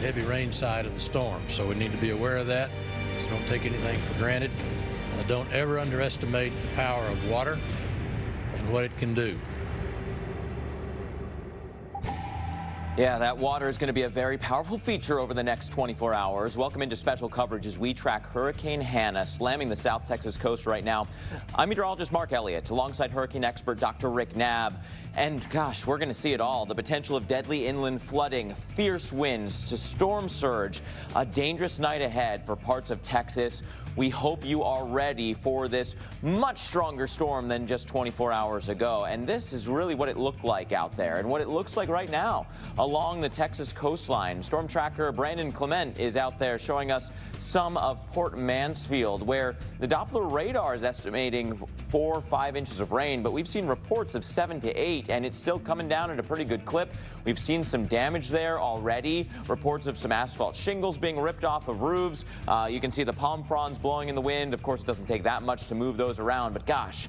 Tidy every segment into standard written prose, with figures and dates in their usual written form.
heavy rain side of the storm. So we need to be aware of that. So don't take anything for granted. Don't ever underestimate the power of water and what it can do. Yeah, that water is going to be a very powerful feature over the next 24 hours. Welcome into special coverage as we track Hurricane Hanna slamming the South Texas coast right now. I'm meteorologist Mark Elliott alongside hurricane expert Dr. Rick Knabb. And gosh, we're going to see it all. The potential of deadly inland flooding, fierce winds to storm surge, a dangerous night ahead for parts of Texas. We hope you are ready for this much stronger storm than just 24 hours ago. And this is really what it looked like out there and what it looks like right now along the Texas coastline. Storm tracker Brandon Clement is out there showing us some of Port Mansfield, where the Doppler radar is estimating 4 or 5 inches of rain, but we've seen reports of 7 to 8, and it's still coming down at a pretty good clip. We've seen some damage there already, reports of some asphalt shingles being ripped off of roofs. You can see the palm fronds blowing in the wind. Of course, it doesn't take that much to move those around, but gosh,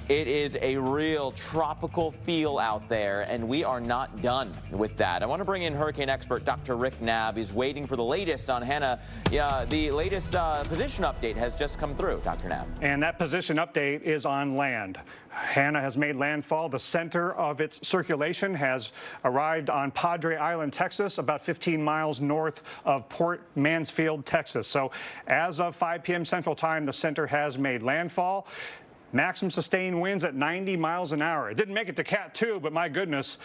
it is a real tropical feel out there, and we are not done with that. I want to bring in hurricane expert Dr. Rick Knabb. He's waiting for the latest on Hanna. Yeah, the latest position update has just come through, Dr. Knabb. And that position update is on land. Hanna has made landfall. The center of its circulation has arrived on Padre Island, Texas, about 15 miles north of Port Mansfield, Texas. So as of 5 p.m. Central Time, the center has made landfall. Maximum sustained winds at 90 miles an hour. It didn't make it to Cat 2, but my goodness,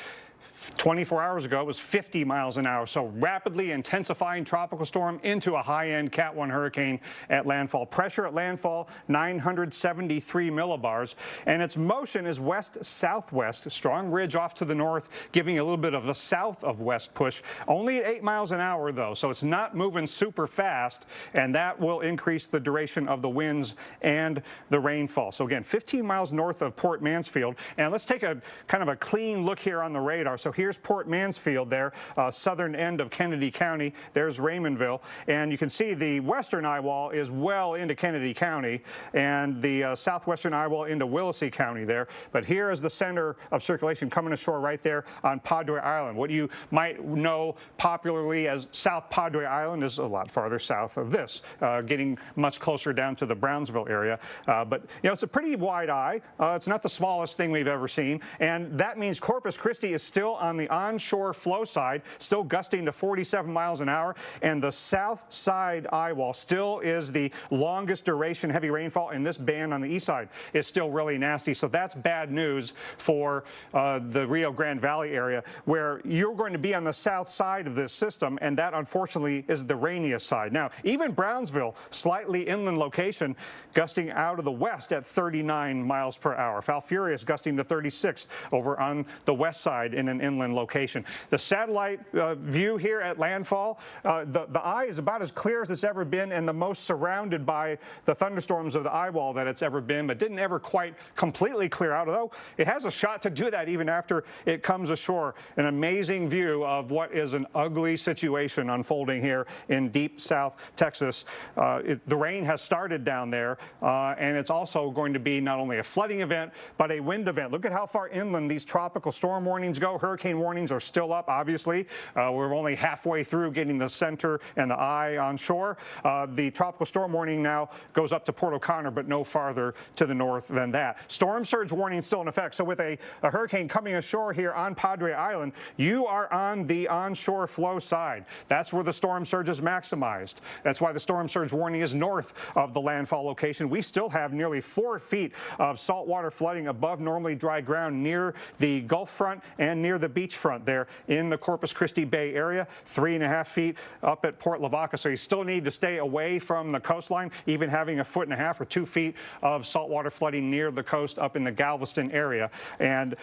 24 hours ago, it was 50 miles an hour. So rapidly intensifying tropical storm into a high-end Cat 1 hurricane at landfall. Pressure at landfall, 973 millibars. And its motion is west-southwest. Strong ridge off to the north, giving a little bit of a south of west push. Only at 8 miles an hour, though. So it's not moving super fast. And that will increase the duration of the winds and the rainfall. So again, 15 miles north of Port Mansfield. And let's take a kind of a clean look here on the radar. So here's Port Mansfield there, southern end of Kennedy County. There's Raymondville. And you can see the western eye wall is well into Kennedy County and the southwestern eye wall into Willacy County there. But here is the center of circulation coming ashore right there on Padre Island. What you might know popularly as South Padre Island is a lot farther south of this, getting much closer down to the Brownsville area. But, you know, it's a pretty wide eye. It's not the smallest thing we've ever seen. And that means Corpus Christi is still on the onshore flow side, still gusting to 47 miles an hour, and the south side eye wall still is the longest duration heavy rainfall, and this band on the east side is still really nasty. So that's bad news for the Rio Grande Valley area, where you're going to be on the south side of this system, and that unfortunately is the rainiest side. Now, even Brownsville, slightly inland location, gusting out of the west at 39 miles per hour. Falfurrias gusting to 36 over on the west side in an inland location. The satellite view here at landfall, the eye is about as clear as it's ever been and the most surrounded by the thunderstorms of the eye wall that it's ever been, but didn't ever quite completely clear out, although it has a shot to do that even after it comes ashore. An amazing view of what is an ugly situation unfolding here in deep South Texas. The rain has started down there, and it's also going to be not only a flooding event, but a wind event. Look at how far inland these tropical storm warnings go. Hurricane warnings are still up, obviously. We're only halfway through getting the center and the eye on shore. The tropical storm warning now goes up to Port O'Connor, but no farther to the north than that. Storm surge warning still in effect. So with a hurricane coming ashore here on Padre Island, you are on the onshore flow side. That's where the storm surge is maximized. That's why the storm surge warning is north of the landfall location. We still have nearly 4 feet of saltwater flooding above normally dry ground near the Gulf front and near the beach front there in the Corpus Christi Bay area, 3.5 feet up at Port Lavaca. So you still need to stay away from the coastline, even having 1.5 feet or 2 feet of saltwater flooding near the coast up in the Galveston area. And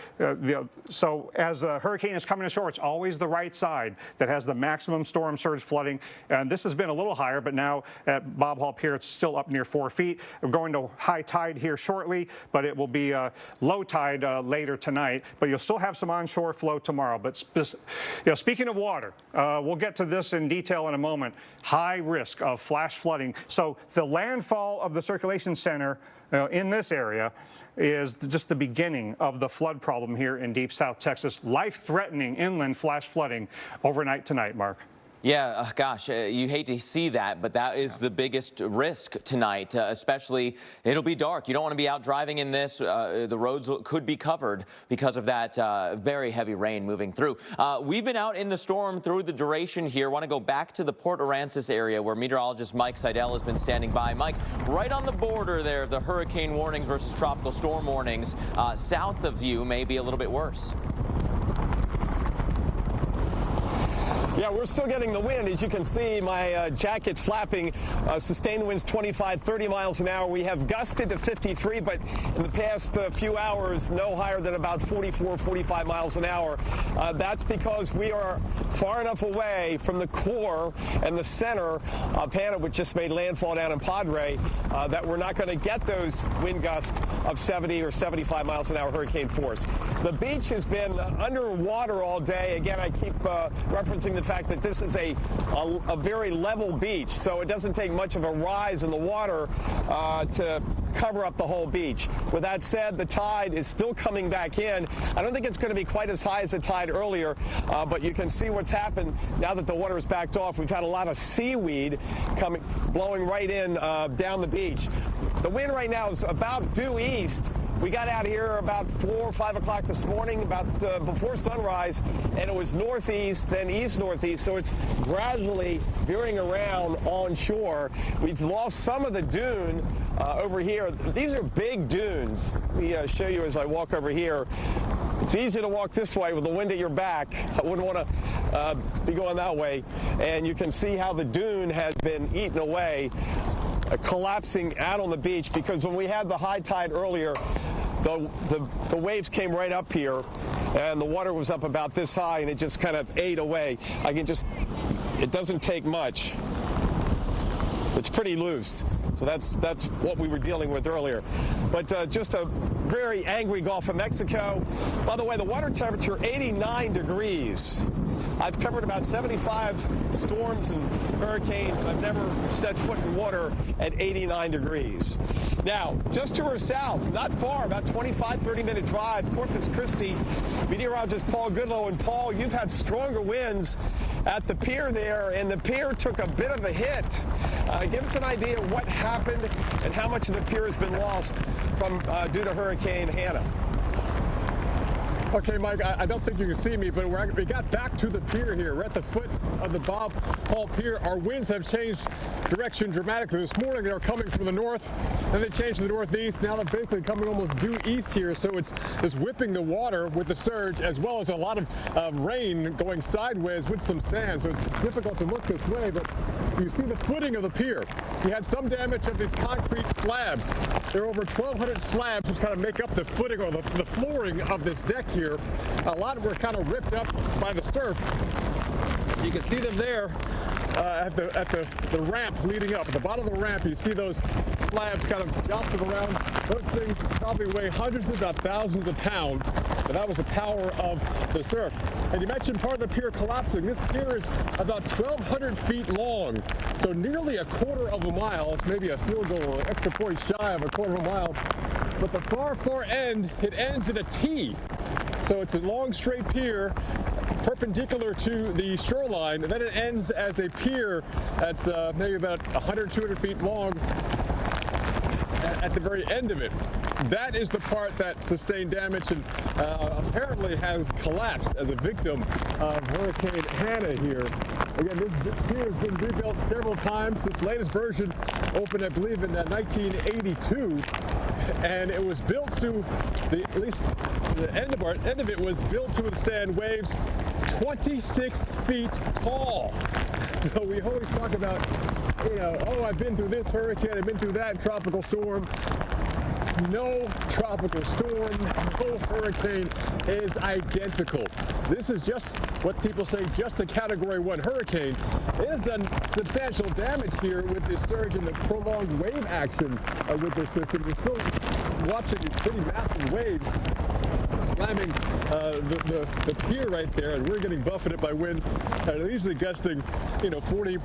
so as a hurricane is coming ashore, it's always the right side that has the maximum storm surge flooding. And this has been a little higher, but now at Bob Hall Pier, it's still up near 4 feet. We're going to high tide here shortly, but it will be low tide later tonight. But you'll still have some onshore flow tomorrow. But speaking of water, we'll get to this in detail in a moment. High risk of flash flooding. So the landfall of the circulation center in this area is just the beginning of the flood problem here in deep South Texas. Life-threatening inland flash flooding overnight tonight, Mark. Yeah, gosh, you hate to see that, but that is the biggest risk tonight, especially it'll be dark. You don't want to be out driving in this. The roads could be covered because of that very heavy rain moving through. We've been out in the storm through the duration here. Want to go back to the Port Aransas area where meteorologist Mike Seidel has been standing by. Mike, right on the border there of the hurricane warnings versus tropical storm warnings. South of you may be a little bit worse. Yeah, we're still getting the wind. As you can see, my jacket flapping. Sustained winds 25, 30 miles an hour. We have gusted to 53, but in the past few hours, no higher than about 44, 45 miles an hour. That's because we are far enough away from the core and the center of Hanna, which just made landfall down in Padre, that we're not going to get those wind gusts of 70 or 75 miles an hour hurricane force. The beach has been underwater all day. Again, I keep referencing the fact that this is a very level beach, so it doesn't take much of a rise in the water to cover up the whole beach. With that said, the tide is still coming back in. I don't think it's going to be quite as high as the tide earlier, but you can see what's happened now that the water is backed off. We've had a lot of seaweed blowing right in down the beach. The wind right now is about due east. We got out here about 4 or 5 o'clock this morning, about before sunrise, and it was northeast, then east-northeast, so it's gradually veering around onshore. We've lost some of the dune over here. These are big dunes. Let me show you as I walk over here. It's easy to walk this way with the wind at your back. I wouldn't want to be going that way. And you can see how the dune has been eaten away, collapsing out on the beach, because when we had the high tide earlier, the waves came right up here and the water was up about this high and it just kind of ate away. It doesn't take much. It's pretty loose. So that's what we were dealing with earlier. But just a very angry Gulf of Mexico. By the way, the water temperature 89 degrees. I've covered about 75 storms and hurricanes. I've never set foot in water at 89 degrees. Now, just to our south, not far, about 25, 30-minute drive, Corpus Christi, meteorologist Paul Goodlow. And Paul, you've had stronger winds at the pier there, and the pier took a bit of a hit. Give us an idea of what happened and how much of the pier has been lost from due to Hurricane Hanna. Okay, Mike, I don't think you can see me, but we got back to the pier here. We're at the foot of the Bob Hall Pier. Our winds have changed direction dramatically. This morning they were coming from the north, then they changed to the northeast. Now they're basically coming almost due east here, so it's whipping the water with the surge, as well as a lot of rain going sideways with some sand. So it's difficult to look this way, but you see the footing of the pier. We had some damage of these concrete slabs. There are over 1,200 slabs which kind of make up the footing or the flooring of this deck here. A lot were kind of ripped up by the surf. You can see them there at the ramp leading up. At the bottom of the ramp, you see those slabs kind of jostling around. Those things probably weigh hundreds, if not thousands of pounds. But that was the power of the surf. And you mentioned part of the pier collapsing. This pier is about 1,200 feet long, so nearly a quarter of a mile. It's maybe a field goal or an extra point shy of a quarter of a mile. But the far end, it ends in a T. So it's a long, straight pier, perpendicular to the shoreline, and then it ends as a pier that's maybe about 100, 200 feet long at the very end of it. That is the part that sustained damage and apparently has collapsed as a victim of Hurricane Hanna here. Again, this pier has been rebuilt several times. This latest version opened, I believe, in 1982. And it was built to, at least the end of it was built to withstand waves 26 feet tall. So we always talk about, oh, I've been through this hurricane, I've been through that tropical storm. No tropical storm, no hurricane is identical. This is just what people say, just a Category 1 hurricane. It has done substantial damage here with this surge and the prolonged wave action with this system. We're still watching these pretty massive waves slamming the pier right there, and we're getting buffeted by winds that are easily gusting, 40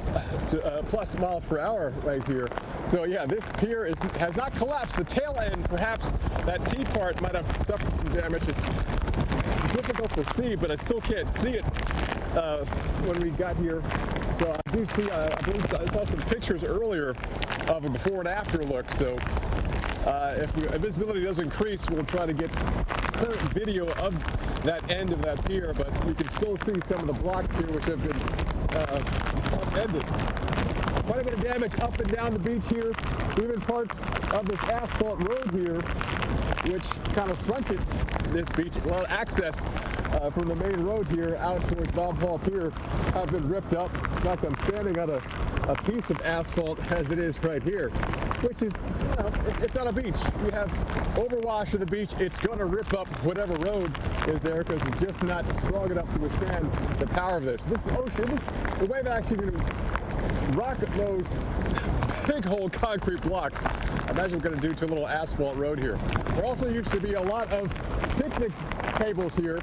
plus miles per hour right here. So yeah, this pier has not collapsed. The tail end, perhaps that T part might have suffered some damage. It's difficult to see, but I still can't see it when we got here. So I do see, I believe I saw some pictures earlier of a before and after look. So if visibility does increase, we'll try to get current video of that end of that pier, but you can still see some of the blocks here which have been upended. Quite a bit of damage up and down the beach here, even parts of this asphalt road here, which kind of fronted this beach. A lot of access from the main road here out towards Bob Hall Pier have been ripped up. In fact, I'm standing on a piece of asphalt as it is right here, which is, you know, it's on a beach. You have overwash of the beach. It's going to rip up whatever road is there because it's just not strong enough to withstand the power of this. This ocean, the wave action can rock those big old concrete blocks. Imagine what we're going to do to a little asphalt road here. There also used to be a lot of picnic tables here.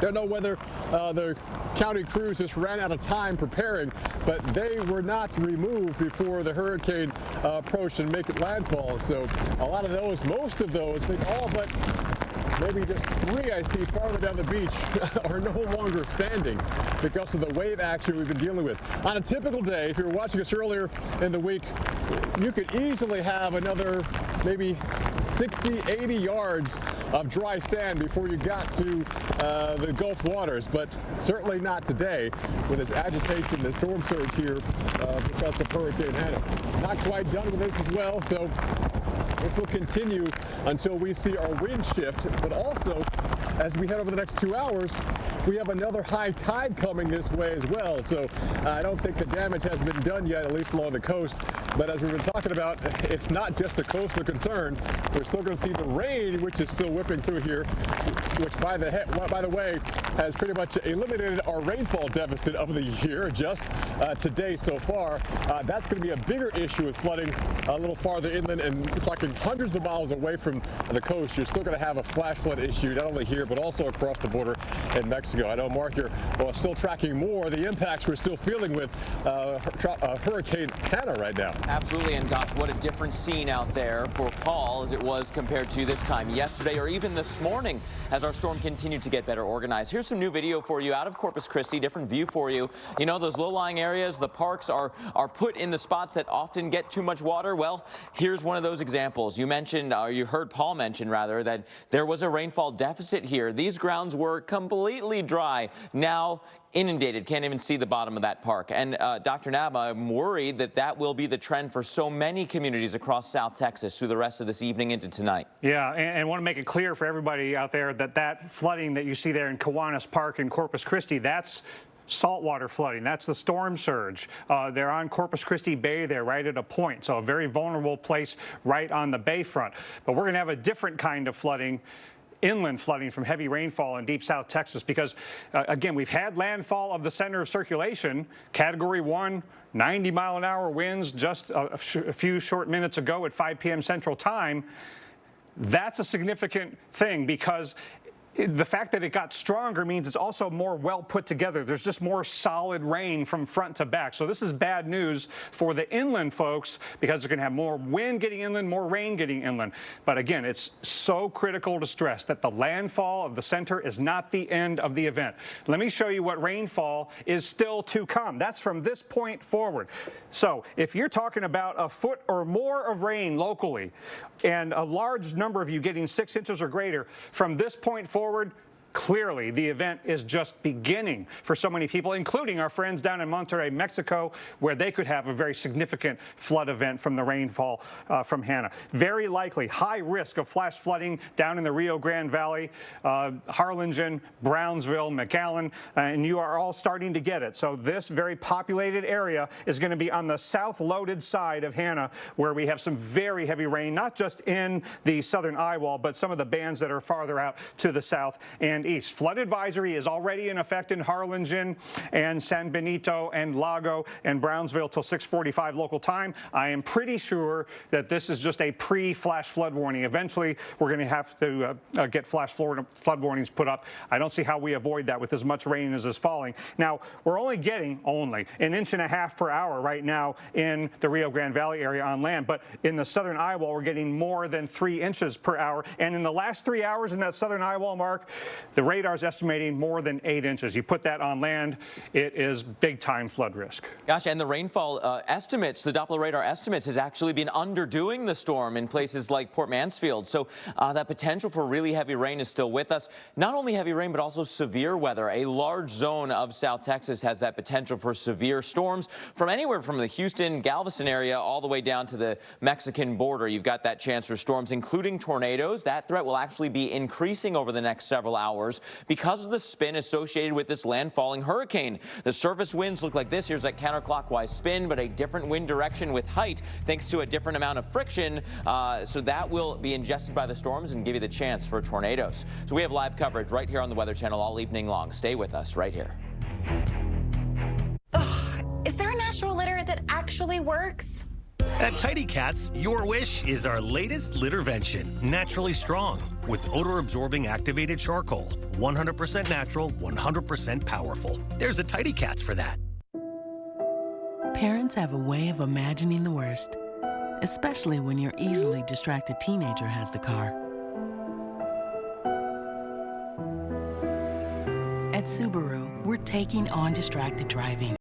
Don't know whether the county crews just ran out of time preparing, but they were not removed before the hurricane approached and make it landfall. So a lot of those, most of those, I think all but maybe just 3 I see farther down the beach are no longer standing because of the wave action we've been dealing with. On a typical day, if you were watching us earlier in the week, you could easily have another maybe 60, 80 yards of dry sand before you got to the Gulf waters, but certainly not today with this agitation, the storm surge here because of Hurricane Hanna. Not quite done with this as well, so this will continue until we see our wind shift, but also as we head over the next 2 hours, we have another high tide coming this way as well. So I don't think the damage has been done yet, at least along the coast. But as we've been talking about, it's not just a coastal concern. We're still going to see the rain, which is still whipping through here, which by the way, has pretty much eliminated our rainfall deficit of the year just today so far. That's going to be a bigger issue with flooding a little farther inland, and we're talking hundreds of miles away from the coast. You're still going to have a flash flood issue, not only here, but also across the border in Mexico. I know, Mark, you're still tracking more the impacts we're still feeling with Hurricane Hanna right now. Absolutely, and gosh, what a different scene out there for Paul as it was compared to this time yesterday or even this morning as our storm continued to get better organized. Here's some new video for you out of Corpus Christi, different view for you. You know, those low-lying areas, the parks are put in the spots that often get too much water. Well, here's one of those examples. You mentioned, or you heard Paul mention rather, that there was a rainfall deficit here. These grounds were completely dry. Now inundated, can't even see the bottom of that park. And Dr. Nab, I'm worried that that will be the trend for so many communities across South Texas through the rest of this evening into tonight. Yeah, and want to make it clear for everybody out there that that flooding that you see there in Kiwanis Park in Corpus Christi, that's saltwater flooding. That's the storm surge. They're on Corpus Christi Bay there, right at a point. So a very vulnerable place right on the bayfront. But we're going to have a different kind of flooding, inland flooding from heavy rainfall in deep South Texas because, again, we've had landfall of the center of circulation, Category 1, 90-mile-an-hour winds just a few short minutes ago at 5 p.m. Central Time. That's a significant thing because the fact that it got stronger means it's also more well put together. There's just more solid rain from front to back. So this is bad news for the inland folks because they're going to have more wind getting inland, more rain getting inland. But again, it's so critical to stress that the landfall of the center is not the end of the event. Let me show you what rainfall is still to come. That's from this point forward. So if you're talking about a foot or more of rain locally and a large number of you getting 6 inches or greater, from this point forward, clearly the event is just beginning for so many people, including our friends down in Monterrey, Mexico, where they could have a very significant flood event from the rainfall from Hanna. Very likely high risk of flash flooding down in the Rio Grande Valley, Harlingen, Brownsville, McAllen, and you are all starting to get it. So this very populated area is going to be on the south loaded side of Hanna, where we have some very heavy rain, not just in the southern eye wall, but some of the bands that are farther out to the south and east. Flood advisory is already in effect in Harlingen and San Benito and Lago and Brownsville till 6:45 local time. I am pretty sure that this is just a pre-flash flood warning. Eventually, we're going to have to get flash flood warnings put up. I don't see how we avoid that with as much rain as is falling. Now, we're only getting an 1.5 inches per hour right now in the Rio Grande Valley area on land, but in the southern eye wall, we're getting more than 3 inches per hour. And in the last 3 hours in that southern eye wall, Mark, The radar's estimating more than 8 inches. You put that on land, it is big-time flood risk. Gosh, and the rainfall estimates, the Doppler radar estimates, has actually been underdoing the storm in places like Port Mansfield. So that potential for really heavy rain is still with us. Not only heavy rain, but also severe weather. A large zone of South Texas has that potential for severe storms from anywhere from the Houston, Galveston area all the way down to the Mexican border. You've got that chance for storms, including tornadoes. That threat will actually be increasing over the next several hours because of the spin associated with this landfalling hurricane. The surface winds look like this. Here's that counterclockwise spin, but a different wind direction with height thanks to a different amount of friction. So that will be ingested by the storms and give you the chance for tornadoes. So we have live coverage right here on the Weather Channel all evening long. Stay with us right here. Is there a natural litter that actually works? At Tidy Cats, your wish is our latest littervention. Naturally strong with odor-absorbing activated charcoal. 100% natural, 100% powerful. There's a Tidy Cats for that. Parents have a way of imagining the worst, especially when your easily distracted teenager has the car. At Subaru, we're taking on distracted driving.